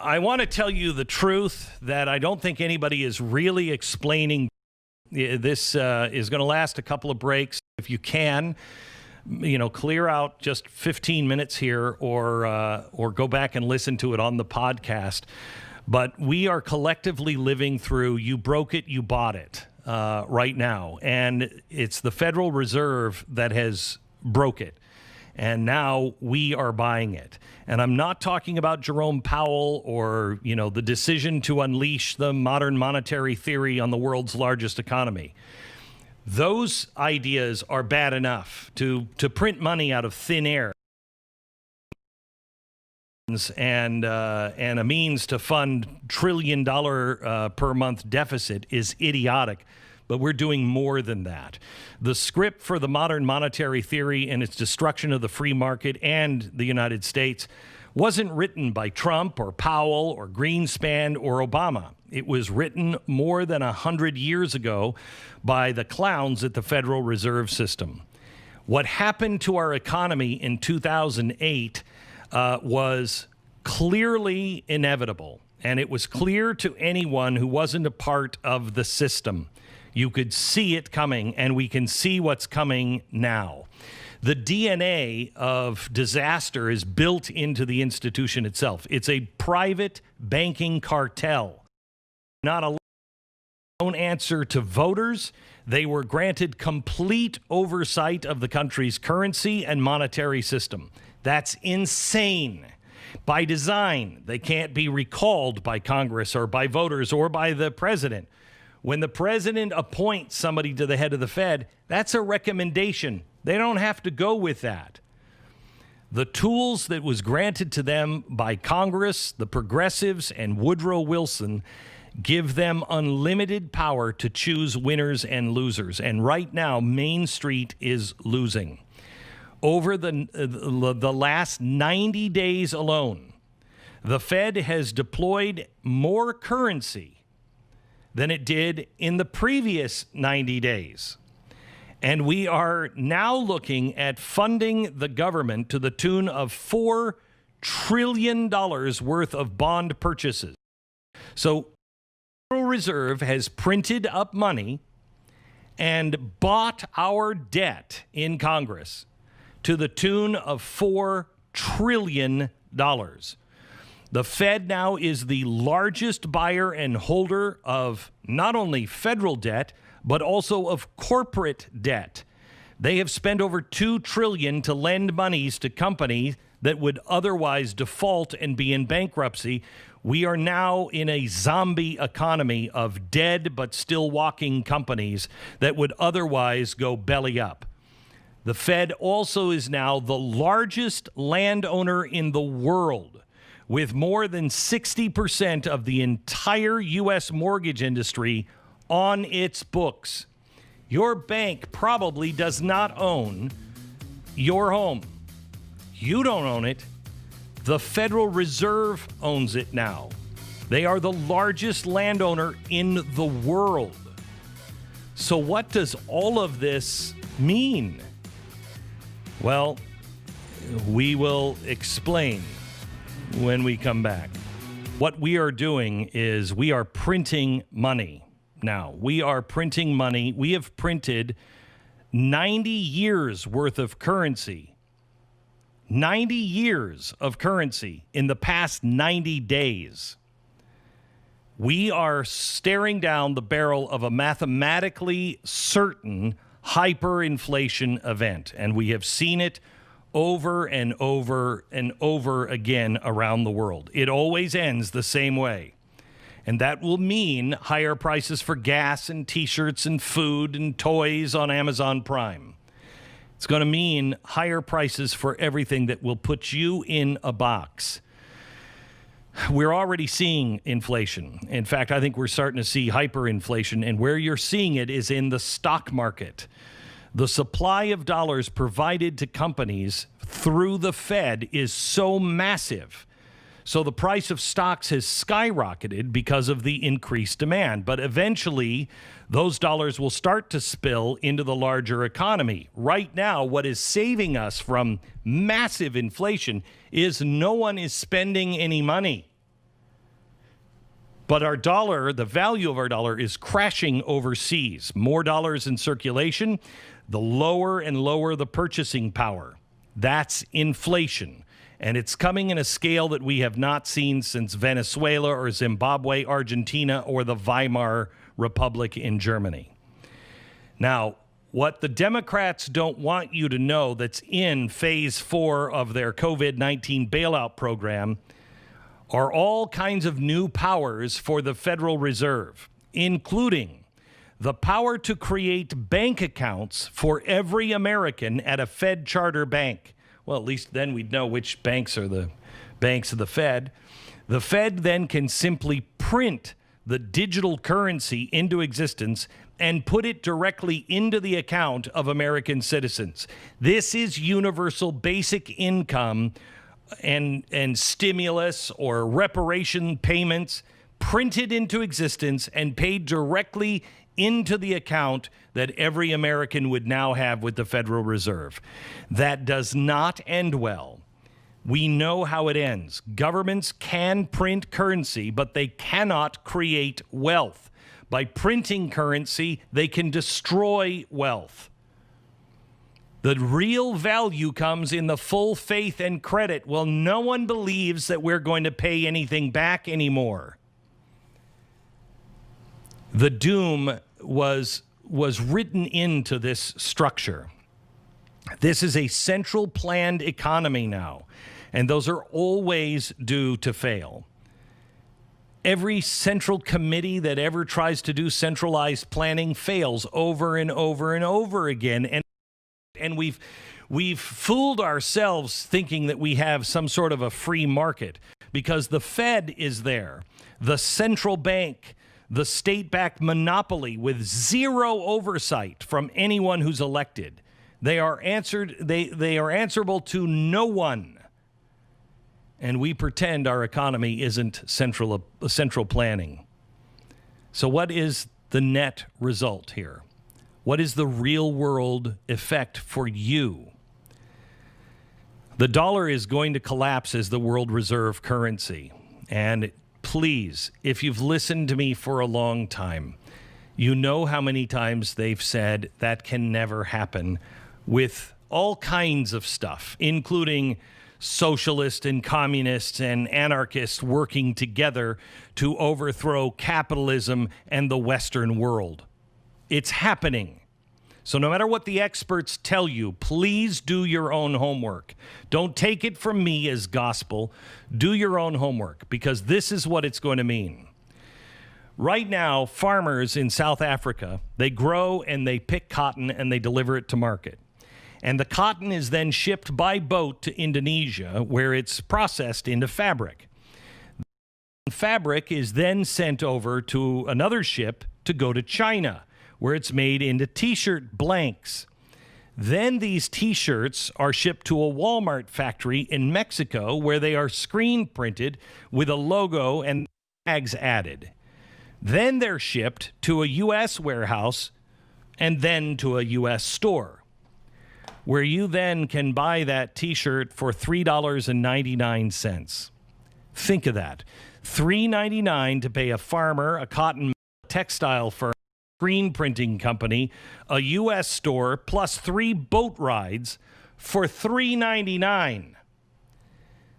I want to tell you the truth that I don't think anybody is really explaining. This is going to last a couple of breaks. If you can, clear out just 15 minutes here or go back and listen to it on the podcast. But we are collectively living through you broke it, you bought it right now. And it's the Federal Reserve that has broke it. And now we are buying it. And I'm not talking about Jerome Powell or, the decision to unleash the modern monetary theory on the world's largest economy. Those ideas are bad enough to print money out of thin air and a means to fund $1 trillion per month deficit is idiotic. But we're doing more than that. The script for the modern monetary theory and its destruction of the free market and the United States wasn't written by Trump or Powell or Greenspan or Obama. It was written more than 100 years ago by the clowns at the Federal Reserve System. What happened to our economy in 2008 was clearly inevitable, and it was clear to anyone who wasn't a part of the system. You could see it coming, and we can see what's coming now. The DNA of disaster is built into the institution itself. It's a private banking cartel, not a loan answer to voters. They were granted complete oversight of the country's currency and monetary system. That's insane. By design, they can't be recalled by Congress or by voters or by the president. When the president appoints somebody to the head of the Fed, that's a recommendation. They don't have to go with that. The tools that was granted to them by Congress, the progressives, and Woodrow Wilson give them unlimited power to choose winners and losers. And right now, Main Street is losing. Over the last 90 days alone, the Fed has deployed more currency than it did in the previous 90 days. And we are now looking at funding the government to the tune of $4 trillion worth of bond purchases. So the Federal Reserve has printed up money and bought our debt in Congress to the tune of $4 trillion. The Fed now is the largest buyer and holder of not only federal debt, but also of corporate debt. They have spent over $2 trillion to lend monies to companies that would otherwise default and be in bankruptcy. We are now in a zombie economy of dead but still walking companies that would otherwise go belly up. The Fed also is now the largest landowner in the world, with more than 60% of the entire U.S. mortgage industry on its books. Your bank probably does not own your home. You don't own it. The Federal Reserve owns it now. They are the largest landowner in the world. So what does all of this mean? Well, we will explain when we come back. What we are doing is we are printing money now. We are printing money. We have printed 90 years worth of currency. 90 years of currency in the past 90 days. We are staring down the barrel of a mathematically certain hyperinflation event, and we have seen it over and over and over again around the world. It always ends the same way. And that will mean higher prices for gas and T-shirts and food and toys on Amazon Prime. It's going to mean higher prices for everything that will put you in a box. We're already seeing inflation. In fact, I think we're starting to see hyperinflation, and where you're seeing it is in the stock market. The supply of dollars provided to companies through the Fed is so massive. So the price of stocks has skyrocketed because of the increased demand. But eventually, those dollars will start to spill into the larger economy. Right now, what is saving us from massive inflation is no one is spending any money. But our dollar, the value of our dollar, is crashing overseas. More dollars in circulation, the lower and lower the purchasing power. That's inflation. And it's coming in a scale that we have not seen since Venezuela or Zimbabwe, Argentina, or the Weimar Republic in Germany. Now, what the Democrats don't want you to know that's in phase 4 of their COVID-19 bailout program are all kinds of new powers for the Federal Reserve, including the power to create bank accounts for every American at a Fed charter bank. Well, at least then we'd know which banks are the banks of the Fed. The Fed then can simply print the digital currency into existence and put it directly into the account of American citizens. This is universal basic income and stimulus or reparation payments printed into existence and paid directly into the account that every American would now have with the Federal Reserve. That does not end well. We know how it ends. Governments can print currency, but they cannot create wealth. By printing currency, they can destroy wealth. The real value comes in the full faith and credit. Well, no one believes that we're going to pay anything back anymore. The doom was written into this structure. This is a central planned economy now, and those are always due to fail. Every central committee that ever tries to do centralized planning fails over and over and over again. And we've fooled ourselves thinking that we have some sort of a free market because the Fed is there, the central bank, the state-backed monopoly with zero oversight from anyone who's elected. They are answerable to no one. And we pretend our economy isn't central planning. So what is the net result here? What is the real world effect for you? The dollar is going to collapse as the world reserve currency. And please, if you've listened to me for a long time, you know how many times they've said that can never happen with all kinds of stuff, including socialists and communists and anarchists working together to overthrow capitalism and the Western world. It's happening. So no matter what the experts tell you, please do your own homework. Don't take it from me as gospel. Do your own homework, because this is what it's going to mean. Right now, farmers in South Africa, they grow and they pick cotton and they deliver it to market. And the cotton is then shipped by boat to Indonesia, where it's processed into fabric. The fabric is then sent over to another ship to go to China, where it's made into T-shirt blanks. Then these T-shirts are shipped to a Walmart factory in Mexico, where they are screen printed with a logo and tags added. Then they're shipped to a U.S. warehouse and then to a U.S. store, where you then can buy that T-shirt for $3.99. Think of that. $3.99 to pay a farmer, a cotton textile firm, screen printing company, a U.S. store, plus 3 boat rides for $3.99.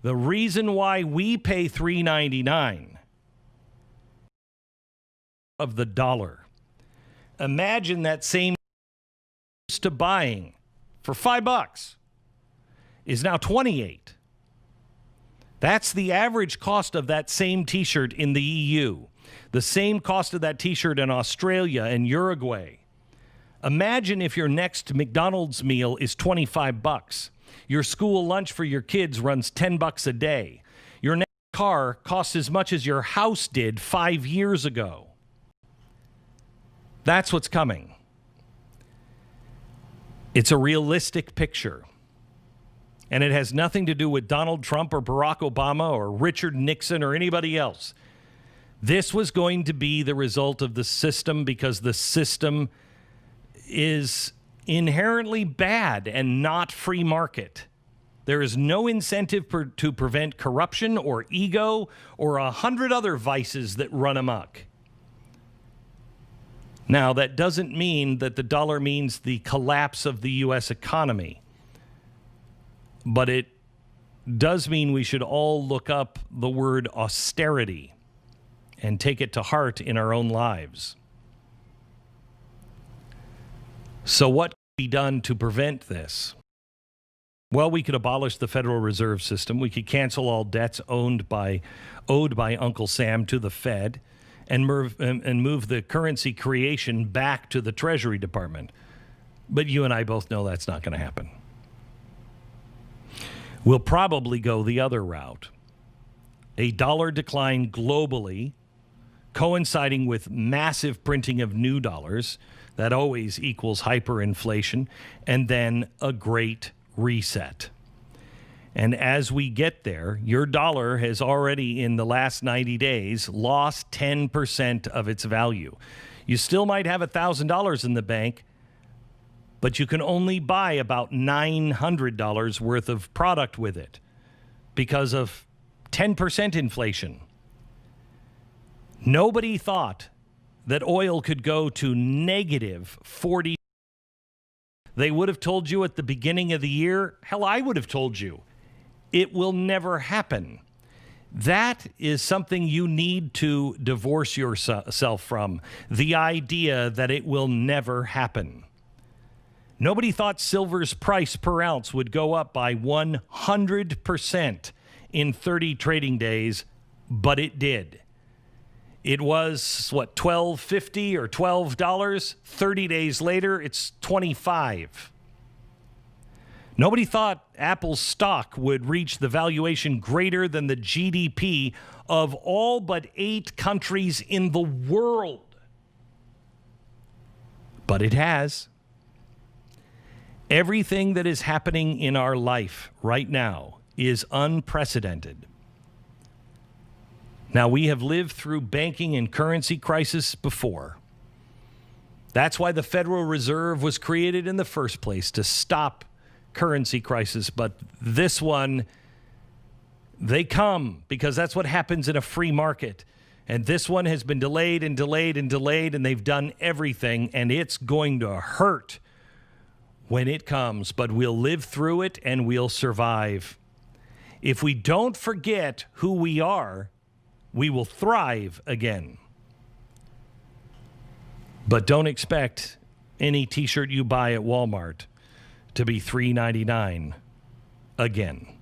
The reason why we pay $3.99 of the dollar. Imagine that same to buying for $5 is now $28. That's the average cost of that same T-shirt in the EU. The same cost of that T-shirt in Australia and Uruguay. Imagine if your next McDonald's meal is $25. Your school lunch for your kids runs $10 a day. Your next car costs as much as your house did 5 years ago. That's what's coming. It's a realistic picture. And it has nothing to do with Donald Trump or Barack Obama or Richard Nixon or anybody else. This was going to be the result of the system, because the system is inherently bad and not free market. There is no incentive to prevent corruption or ego or 100 other vices that run amok. Now, that doesn't mean that the dollar means the collapse of the U.S. economy, but it does mean we should all look up the word austerity and take it to heart in our own lives. So what can be done to prevent this? Well, we could abolish the Federal Reserve System. We could cancel all debts owed by Uncle Sam to the Fed and move the currency creation back to the Treasury Department. But you and I both know that's not going to happen. We'll probably go the other route. A dollar decline globally, coinciding with massive printing of new dollars. That always equals hyperinflation. And then a great reset. And as we get there, your dollar has already, in the last 90 days, lost 10% of its value. You still might have $1,000 in the bank, but you can only buy about $900 worth of product with it because of 10% inflation. Nobody thought that oil could go to negative 40. They would have told you at the beginning of the year. Hell, I would have told you. It will never happen. That is something you need to divorce yourself from. The idea that it will never happen. Nobody thought silver's price per ounce would go up by 100% in 30 trading days, but it did. It was, what, $12.50 or $12? 30 days later, it's $25. Nobody thought Apple's stock would reach the valuation greater than the GDP of all but 8 countries in the world. But it has. Everything that is happening in our life right now is unprecedented. Now, we have lived through banking and currency crisis before. That's why the Federal Reserve was created in the first place, to stop currency crisis. But this one, they come because that's what happens in a free market. And this one has been delayed and delayed and delayed, and they've done everything, and it's going to hurt when it comes. But we'll live through it, and we'll survive. If we don't forget who we are, we will thrive again. But don't expect any T-shirt you buy at Walmart to be $3.99 again.